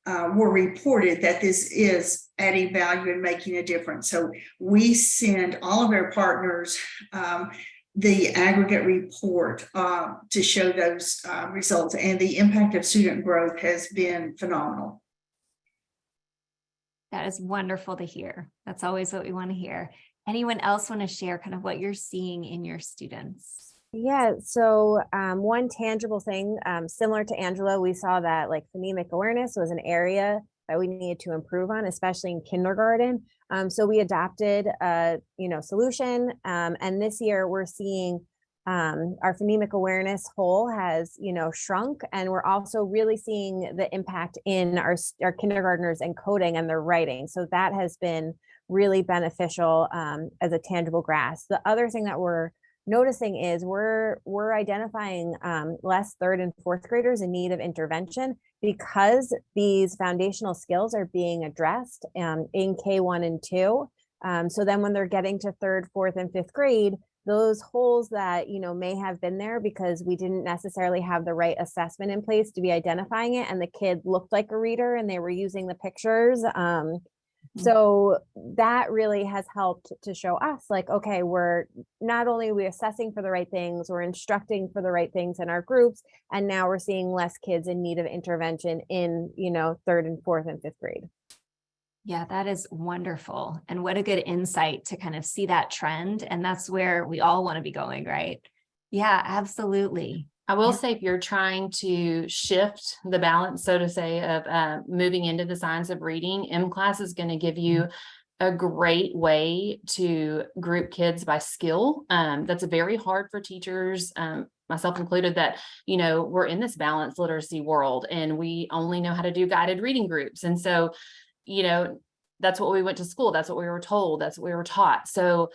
were reported, that this is adding value and making a difference. So we send all of our partners the aggregate report to show those results, and the impact of student growth has been phenomenal. That is wonderful to hear. That's always what we want to hear. Anyone else want to share kind of what you're seeing in your students? Yeah, so one tangible thing, similar to Angela, we saw that like phonemic awareness was an area that we needed to improve on, especially in kindergarten. So we adopted a solution, and this year we're seeing our phonemic awareness hole has shrunk, and we're also really seeing the impact in our kindergartners and coding and their writing. So that has been really beneficial as a tangible grasp. The other thing that we're noticing is we're identifying less third and fourth graders in need of intervention because these foundational skills are being addressed in K1 and 2. So then when they're getting to third, fourth, and fifth grade, those holes that may have been there because we didn't necessarily have the right assessment in place to be identifying it, and the kid looked like a reader and they were using the pictures. So that really has helped to show us like, okay, we're not only we assessing for the right things, we're instructing for the right things in our groups, and now we're seeing less kids in need of intervention in third and fourth and fifth grade. Yeah, that is wonderful. And what a good insight to kind of see that trend. And that's where we all want to be going, right? Yeah, absolutely. I will say, if you're trying to shift the balance, so to say, of moving into the science of reading, mCLASS is going to give you a great way to group kids by skill. That's very hard for teachers, myself included, that, we're in this balanced literacy world and we only know how to do guided reading groups. And so, that's what we went to school. That's what we were told. That's what we were taught. So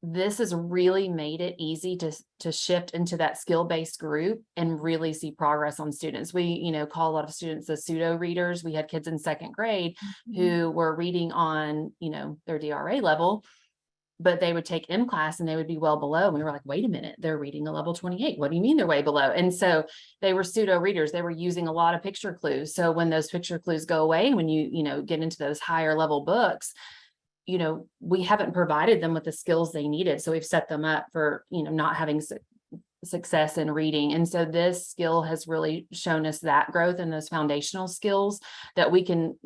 this has really made it easy to shift into that skill-based group and really see progress on students. We, call a lot of students the pseudo readers. We had kids in second grade who were reading on, their DRA level, but they would take mCLASS and they would be well below. And we were like, wait a minute, they're reading a level 28. What do you mean they're way below? And so they were pseudo readers. They were using a lot of picture clues. So when those picture clues go away, when you get into those higher level books, we haven't provided them with the skills they needed. So we've set them up for, not having success in reading. And so this skill has really shown us that growth in those foundational skills that we can,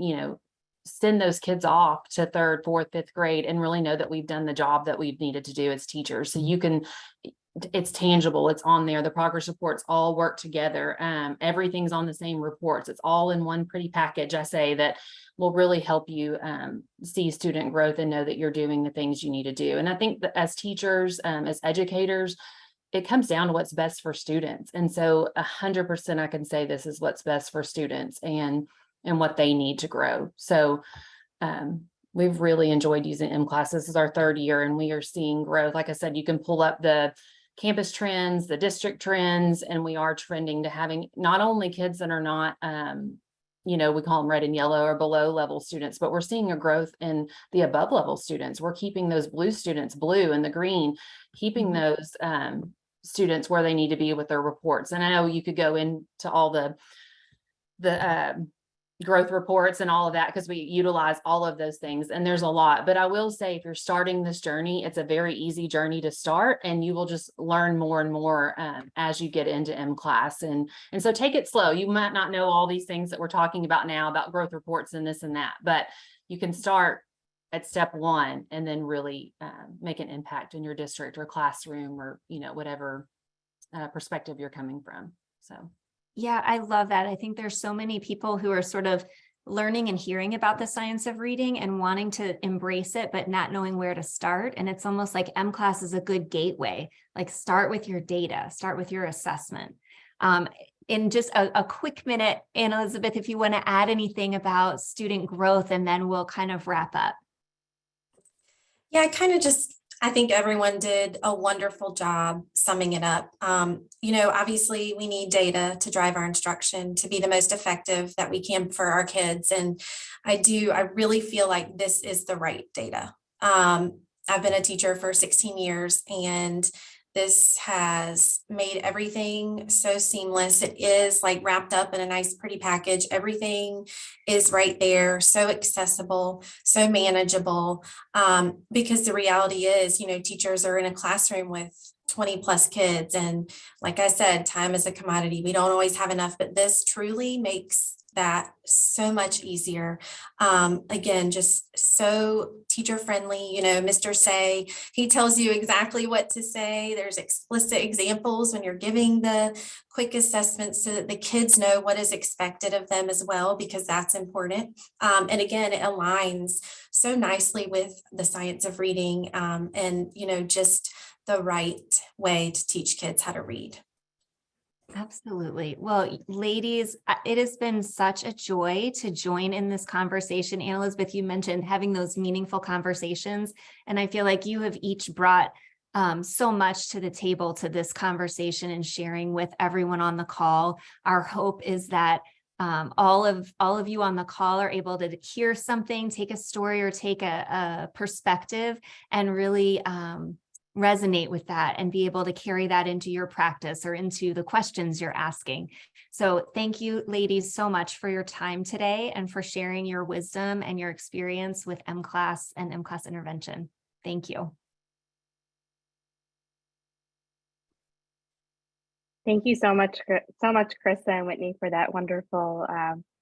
send those kids off to third, fourth, fifth grade and really know that we've done the job that we've needed to do as teachers. So it's tangible, it's on there. The progress reports all work together. Everything's on the same reports. It's all in one pretty package, I say, that will really help you see student growth and know that you're doing the things you need to do. And I think that as teachers, as educators, it comes down to what's best for students. And so 100% I can say this is what's best for students and what they need to grow. So we've really enjoyed using mCLASS. This is our third year and we are seeing growth. Like I said, you can pull up the campus trends, the district trends, and we are trending to having not only kids that are not, we call them red and yellow or below level students, but we're seeing a growth in the above level students. We're keeping those blue students blue and the green, keeping those students where they need to be with their reports. And I know you could go into all the growth reports and all of that, because we utilize all of those things, and there's a lot. But I will say, if you're starting this journey, it's a very easy journey to start, and you will just learn more and more as you get into mCLASS. And so take it slow. You might not know all these things that we're talking about now about growth reports and this and that, but you can start at step one and then really make an impact in your district or classroom, or whatever perspective you're coming from. So yeah, I love that. I think there's so many people who are sort of learning and hearing about the science of reading and wanting to embrace it, but not knowing where to start. And it's almost like mCLASS is a good gateway. Like, start with your data, start with your assessment. In just a quick minute, Anne Elizabeth, if you want to add anything about student growth, and then we'll kind of wrap up. Yeah, I think everyone did a wonderful job summing it up. Obviously we need data to drive our instruction to be the most effective that we can for our kids. And I really feel like this is the right data. I've been a teacher for 16 years, and this has made everything so seamless. It is like wrapped up in a nice, pretty package. Everything is right there, so accessible, so manageable. Because the reality is, teachers are in a classroom with 20 plus kids. And like I said, time is a commodity. We don't always have enough, but this truly makes that so much easier. Again, just so teacher friendly. Mr. Say, he tells you exactly what to say. There's explicit examples when you're giving the quick assessments, so that the kids know what is expected of them as well, because that's important. And again, it aligns so nicely with the science of reading, and just the right way to teach kids how to read. Absolutely. Well, ladies, it has been such a joy to join in this conversation. Anne Elizabeth, you mentioned having those meaningful conversations, and I feel like you have each brought so much to the table to this conversation and sharing with everyone on the call. Our hope is that all of you on the call are able to hear something, take a story, or take a perspective, and really resonate with that and be able to carry that into your practice or into the questions you're asking. So thank you, ladies, so much for your time today and for sharing your wisdom and your experience with mCLASS and mCLASS intervention. Thank you. Thank you so much, Charissa and Whitney, for that wonderful,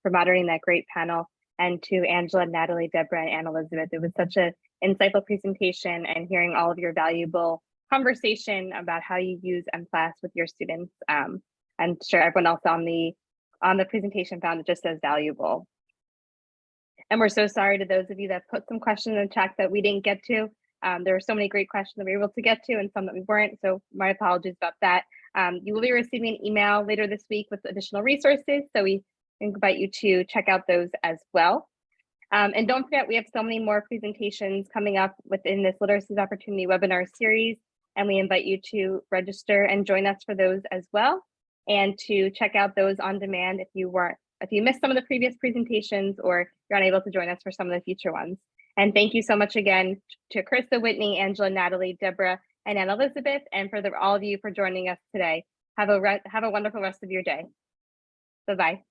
for moderating that great panel. And to Angela, Natalie, Debra, and Anne Elizabeth, it was such an insightful presentation, and hearing all of your valuable conversation about how you use mCLASS with your students. I'm sure everyone else on the presentation found it just as valuable. And we're so sorry to those of you that put some questions in the chat that we didn't get to. There were so many great questions that we were able to get to, and some that we weren't, so my apologies about that. You will be receiving an email later this week with additional resources, so we invite you to check out those as well. And don't forget, we have so many more presentations coming up within this Literacies Opportunity webinar series, and we invite you to register and join us for those as well, and to check out those on demand if you missed some of the previous presentations, or you're unable to join us for some of the future ones. And thank you so much again to Charissa, Whitney, Angela, Natalie, Debra, and Anne Elizabeth, and for all of you for joining us today. Have a wonderful rest of your day. Bye-bye.